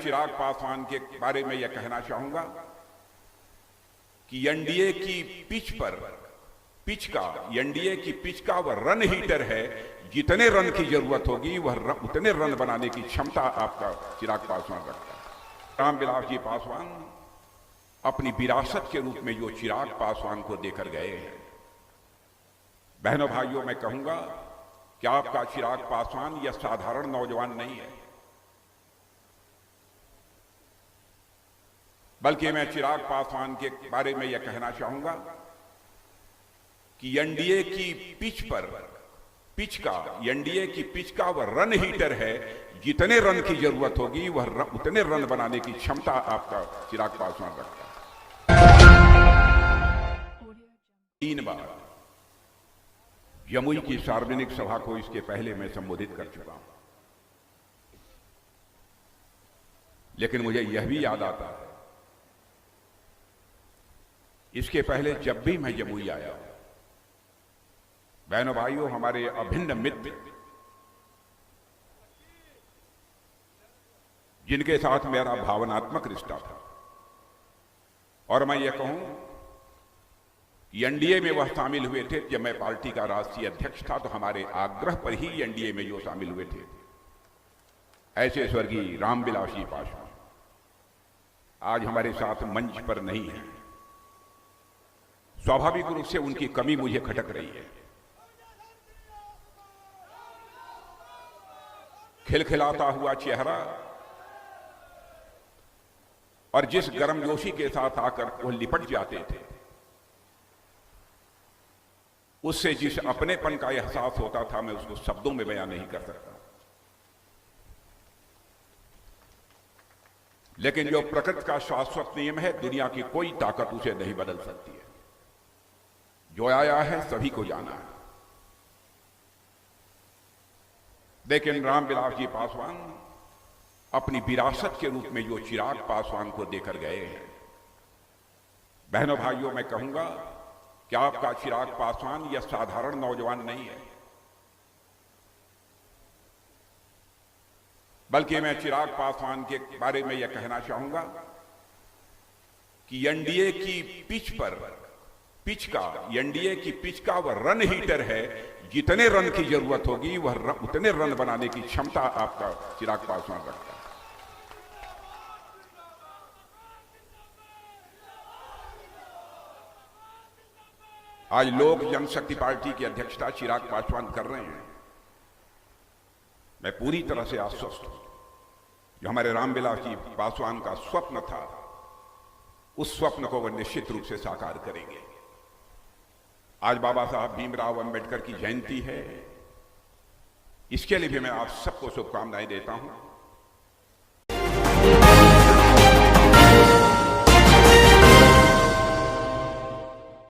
चिराग पासवान के बारे में यह कहना चाहूंगा कि एनडीए की पिच का वह रन हीटर है। जितने रन की जरूरत होगी वह उतने रन बनाने की क्षमता आपका चिराग पासवान रखता है। रामविलास जी पासवान अपनी विरासत के रूप में जो चिराग पासवान को देकर गए हैं, बहनों भाइयों, मैं कहूंगा कि आपका चिराग पासवान यह साधारण नौजवान नहीं है, बल्कि मैं चिराग पासवान के बारे में यह कहना चाहूंगा कि एनडीए की पिच का वह रन हीटर है। जितने रन की जरूरत होगी वह उतने रन बनाने की क्षमता आपका चिराग पासवान रखता है। 3 बार जमुई की सार्वजनिक सभा को इसके पहले मैं संबोधित कर चुका हूं, लेकिन मुझे यह भी याद आता है, इसके पहले जब भी मैं जमुई आया, बहनों भाइयों, हमारे अभिन्न मित्र जिनके साथ मेरा भावनात्मक रिश्ता था, और मैं ये कहूं एनडीए में वह शामिल हुए थे जब मैं पार्टी का राष्ट्रीय अध्यक्ष था, तो हमारे आग्रह पर ही एनडीए में जो शामिल हुए थे, ऐसे स्वर्गीय रामविलास जी पासवान आज हमारे साथ मंच पर नहीं है। स्वाभाविक रूप से उनकी कमी मुझे खटक रही है। खिलखिलाता हुआ चेहरा और जिस गर्मजोशी के साथ आकर वो लिपट जाते थे, उससे जिस अपनेपन का एहसास होता था, मैं उसको शब्दों में बयान नहीं कर सकता। लेकिन जो प्रकृति का शाश्वत नियम है, दुनिया की कोई ताकत उसे नहीं बदल सकती है। जो आया है सभी को जाना है। लेकिन रामविलास जी पासवान अपनी विरासत के रूप में जो चिराग पासवान को देकर गए हैं, बहनों भाइयों, मैं कहूंगा कि आपका चिराग पासवान यह साधारण नौजवान नहीं है, बल्कि मैं चिराग पासवान के बारे में यह कहना चाहूंगा कि एनडीए की पिच का वह रन हीटर है। जितने रन की जरूरत होगी वह उतने रन बनाने की क्षमता आपका चिराग पासवान रखता है। आज लोक जनशक्ति पार्टी की अध्यक्षता चिराग पासवान कर रहे हैं। मैं पूरी तरह से आश्वस्त हूं, जो हमारे रामविलास जी पासवान का स्वप्न था, उस स्वप्न को वह निश्चित रूप से साकार करेंगे। आज बाबा साहब भीमराव अंबेडकर की जयंती है, इसके लिए भी मैं आप सबको शुभकामनाएं देता हूं।